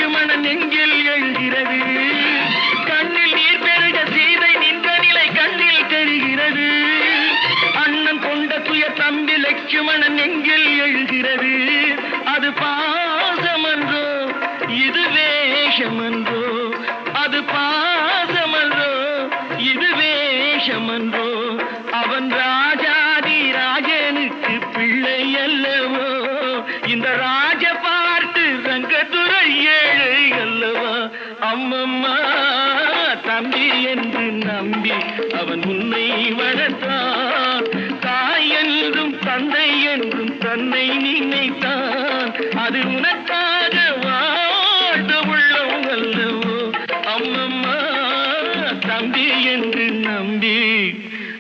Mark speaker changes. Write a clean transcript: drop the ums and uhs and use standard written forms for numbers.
Speaker 1: லட்சுமணன் நெஞ்சில் எழுகிறது. கண்ணில் நீர் பெருக சீதை நின்ற நிலை கண்ணில் தெரிகிறது. அண்ணன் கொண்ட துய தம்பி லட்சுமணன் நெஞ்சில் எழுகிறது. அது பாசமன்றோ இது வேஷமன்றோ, அது பாசமன்றோ இது வேஷமன்றோ. அவன் ராஜாதி ராஜனுக்கு பிள்ளை அல்லவோ இந்த